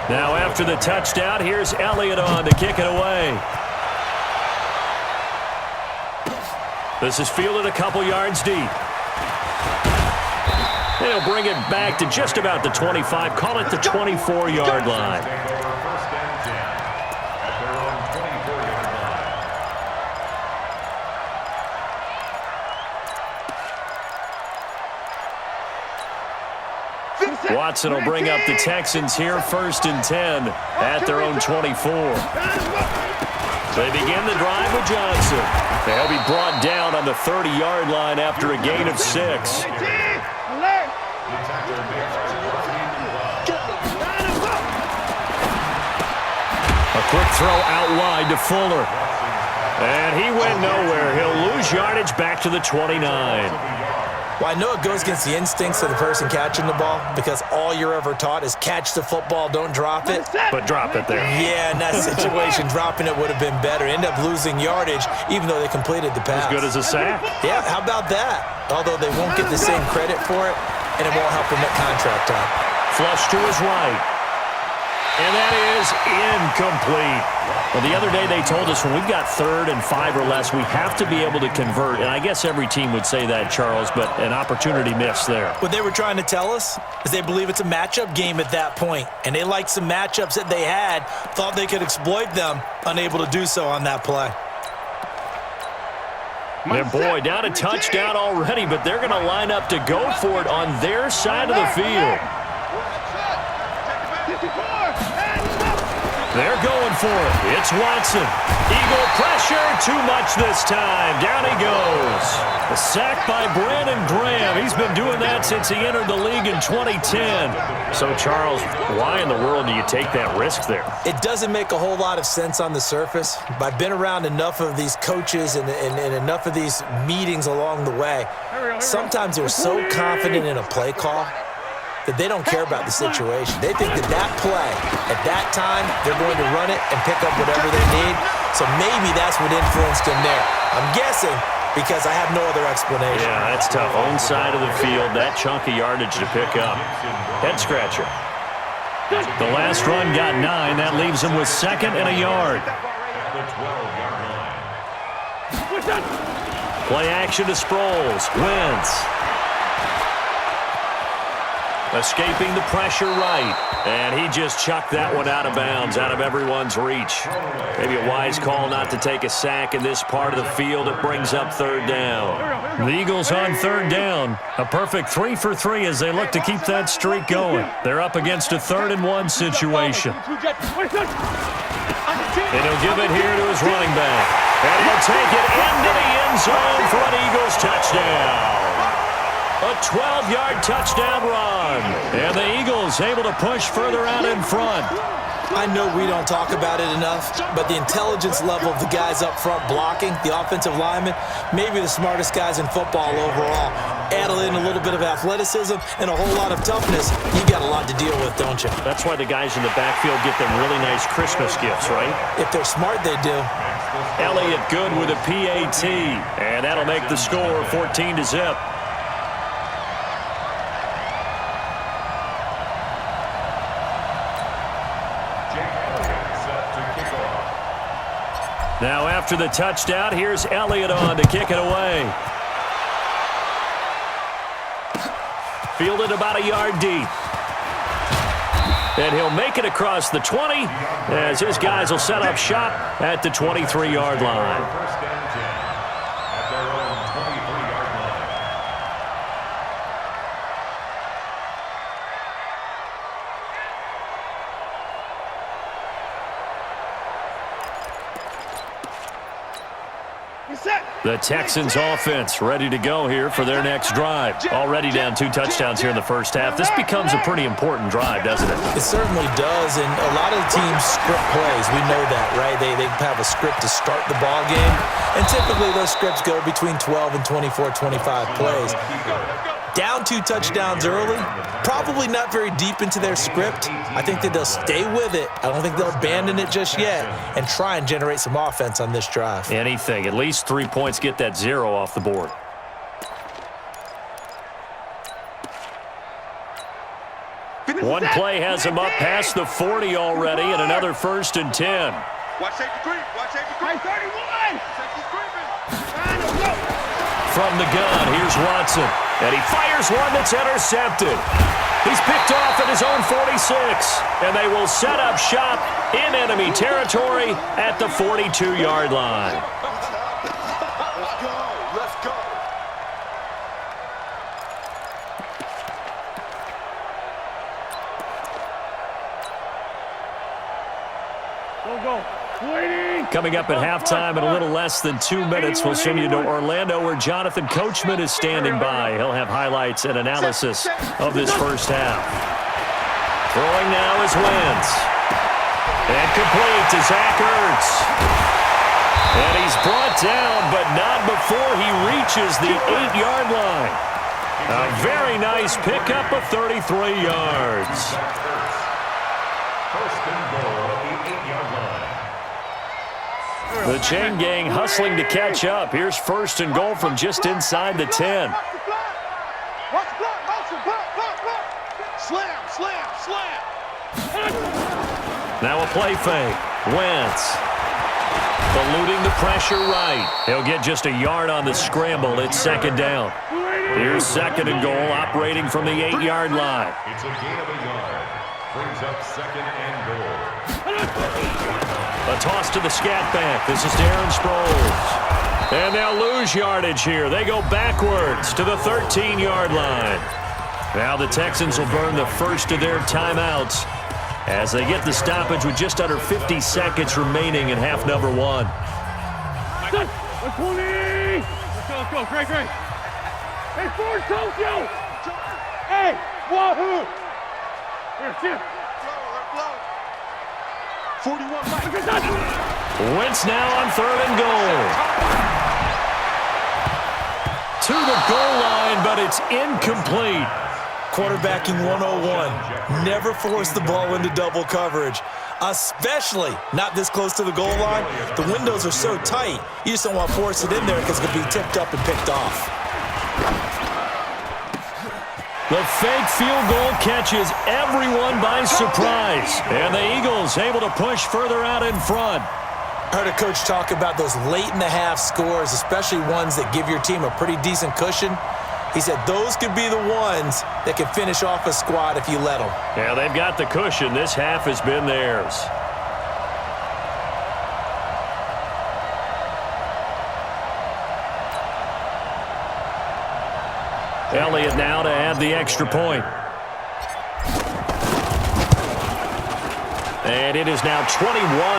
Now after the touchdown, here's Elliott on to kick it away. This is fielded a couple yards deep. They'll bring it back to just about the 25. Call it the 24-yard line. Watson will bring up the Texans here, 1st and 10 at their own 24. They begin the drive with Johnson. They'll be brought down on the 30-yard line after a gain of 6. A quick throw out wide to Fuller. And he went nowhere. He'll lose yardage back to the 29. Well, I know it goes against the instincts of the person catching the ball because all you're ever taught is catch the football, don't drop it. But drop it there. Yeah, in that situation, dropping it would have been better. End up losing yardage even though they completed the pass. As good as a sack. Yeah, how about that? Although they won't get the same credit for it, and it won't help them at contract time. Flush to his right. And that is incomplete. Well, the other day they told us when we've got 3rd and 5 or less, we have to be able to convert. And I guess every team would say that, Charles, but an opportunity missed there. What they were trying to tell us is they believe it's a matchup game at that point. And they liked some matchups that they had, thought they could exploit them, unable to do so on that play. And boy, down a touchdown already, but they're going to line up to go for it on their side of the field. They're going for it. It's Watson. Eagle pressure, too much this time. Down he goes. A sack by Brandon Graham. He's been doing that since he entered the league in 2010. So, Charles, why in the world do you take that risk there? It doesn't make a whole lot of sense on the surface, but I've been around enough of these coaches and enough of these meetings along the way. Sometimes they're so confident in a play call that they don't care about the situation. They think that play, at that time, they're going to run it and pick up whatever they need. So maybe that's what influenced him there. I'm guessing because I have no other explanation. Yeah, that's tough. Own side of the field, that chunk of yardage to pick up. Head scratcher. The last run got 9. That leaves him with 2nd and a yard. Play action to Sproles. Wentz. Escaping the pressure right. And he just chucked that one out of bounds, out of everyone's reach. Maybe a wise call not to take a sack in this part of the field. It brings up 3rd down. The Eagles on 3rd down. A perfect 3 for 3 as they look to keep that streak going. They're up against a 3rd and 1 situation. And he'll give it here to his running back. And he'll take it into the end zone for an Eagles touchdown. A 12-yard touchdown run. And the Eagles able to push further out in front. I know we don't talk about it enough, but the intelligence level of the guys up front blocking, the offensive linemen, maybe the smartest guys in football overall. Add in a little bit of athleticism and a whole lot of toughness, you got a lot to deal with, don't you? That's why the guys in the backfield get them really nice Christmas gifts, right? If they're smart, they do. Elliott good with a PAT, and that'll make the score 14-0. Now after the touchdown, here's Elliott on to kick it away. Fielded about a yard deep. And he'll make it across the 20 as his guys will set up shop at the 23-yard line. The Texans offense ready to go here for their next drive. Already down 2 touchdowns here in the first half. This becomes a pretty important drive, doesn't it? It certainly does, and a lot of the teams script plays. We know that, right? They have a script to start the ball game, and typically those scripts go between 12 and 24, 25 plays. Down 2 touchdowns early, probably not very deep into their script. I think that they'll stay with it. I don't think they'll abandon it just yet and try and generate some offense on this drive. Anything. At least 3 points, get that 0 off the board. One play has him up past the 40 already, and another 1st and 10. Watch safety creep. Watch safety creep. 31. Safety's creeping. From the gun, here's Watson. And he fires one that's intercepted. He's picked off at his own 46. And they will set up shop in enemy territory at the 42-yard line. Let's go. Let's go. Coming up at halftime in a little less than 2 minutes, we'll send you to Orlando where Jonathan Coachman is standing by. He'll have highlights and analysis of this first half. Throwing now is Wentz. And complete to Zach Ertz. And he's brought down, but not before he reaches the 8-yard line. A very nice pickup of 33 yards. First and goal at the 8-yard line. The chain gang hustling to catch up. Here's 1st and goal from just inside the 10. Watch the block. Motion. Block. Slam. Now a play fake. Wentz. Eluding the pressure right. He'll get just a yard on the scramble. It's 2nd down. Here's 2nd and goal, operating from the 8-yard line. It's a gain of a yard. Brings up 2nd and goal. A toss to the scat back. This is Darren Sproles. And they'll lose yardage here. They go backwards to the 13-yard line. Now the Texans will burn the first of their timeouts as they get the stoppage with just under 50 seconds remaining in half number 1. Let's go. Great. Hey, forward, Tokyo! Hey, wahoo! Here, Chip. 41. Wentz now on 3rd and goal. To the goal line, but it's incomplete. Quarterbacking 101. Never force the ball into double coverage, especially not this close to the goal line. The windows are so tight, you just don't want to force it in there because it could be tipped up and picked off. The fake field goal catches everyone by surprise. And the Eagles able to push further out in front. I heard a coach talk about those late-in-the-half scores, especially ones that give your team a pretty decent cushion. He said those could be the ones that can finish off a squad if you let them. Yeah, they've got the cushion. This half has been theirs. Elliott now to add the extra point. And it is now 21.